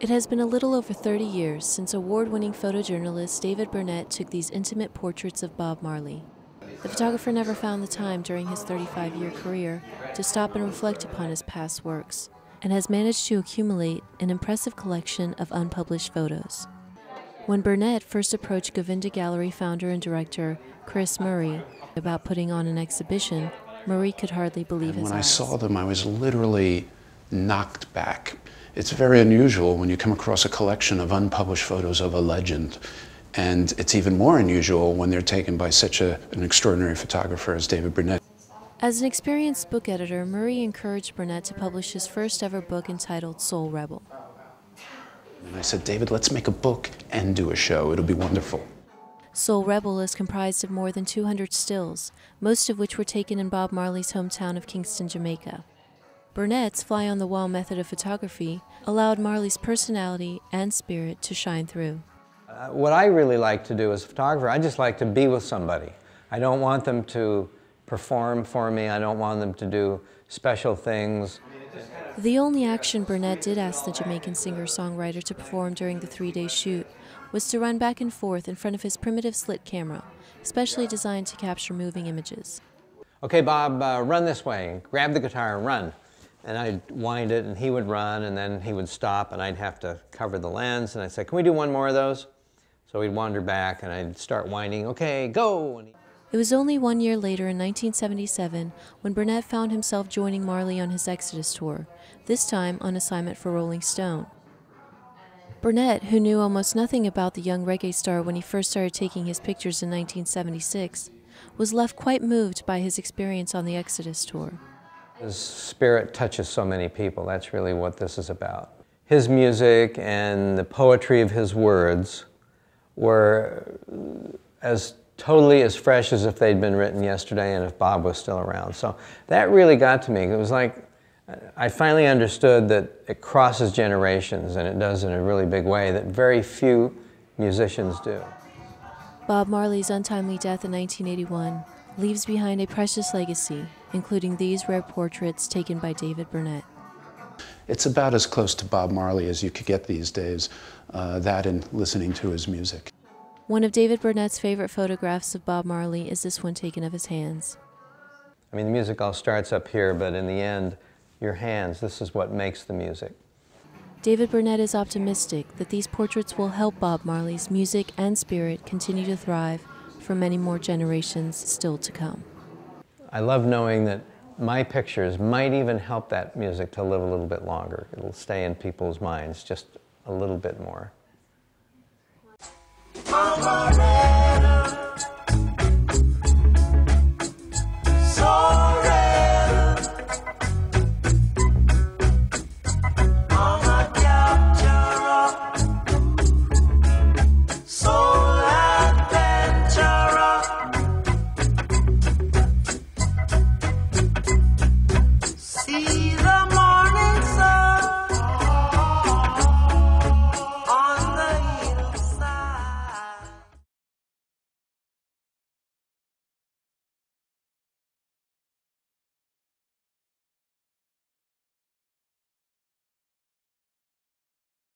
It has been a little over 30 years since award-winning photojournalist David Burnett took these intimate portraits of Bob Marley. The photographer never found the time during his 35-year career to stop and reflect upon his past works, and has managed to accumulate an impressive collection of unpublished photos. When Burnett first approached Govinda Gallery founder and director Chris Murray about putting on an exhibition, Murray could hardly believe his eyes. When I saw them, I was literally knocked back. It's very unusual when you come across a collection of unpublished photos of a legend, and it's even more unusual when they're taken by such an extraordinary photographer as David Burnett. As an experienced book editor, Murray encouraged Burnett to publish his first ever book entitled Soul Rebel. And I said, David, let's make a book and do a show. It'll be wonderful. Soul Rebel is comprised of more than 200 stills, most of which were taken in Bob Marley's hometown of Kingston, Jamaica. Burnett's fly-on-the-wall method of photography allowed Marley's personality and spirit to shine through. What I really like to do as a photographer, I just like to be with somebody. I don't want them to perform for me. I don't want them to do special things. The only action Burnett did ask the Jamaican singer-songwriter to perform during the 3-day shoot was to run back and forth in front of his primitive slit camera, specially designed to capture moving images. Okay, Bob, run this way. Grab the guitar and run. And I'd wind it, and he would run, and then he would stop, and I'd have to cover the lens. And I'd say, can we do one more of those? So he'd wander back, and I'd start winding, okay, go! It was only 1 year later, in 1977, when Burnett found himself joining Marley on his Exodus tour, this time on assignment for Rolling Stone. Burnett, who knew almost nothing about the young reggae star when he first started taking his pictures in 1976, was left quite moved by his experience on the Exodus tour. His spirit touches so many people. That's really what this is about. His music and the poetry of his words were totally as fresh as if they'd been written yesterday and if Bob was still around. So that really got to me. It was like I finally understood that it crosses generations, and it does in a really big way that very few musicians do. Bob Marley's untimely death in 1981 leaves behind a precious legacy, including these rare portraits taken by David Burnett. It's about as close to Bob Marley as you could get these days, that and listening to his music. One of David Burnett's favorite photographs of Bob Marley is this one taken of his hands. I mean, the music all starts up here, but in the end, your hands, this is what makes the music. David Burnett is optimistic that these portraits will help Bob Marley's music and spirit continue to thrive for many more generations still to come. I love knowing that my pictures might even help that music to live a little bit longer. It'll stay in people's minds just a little bit more.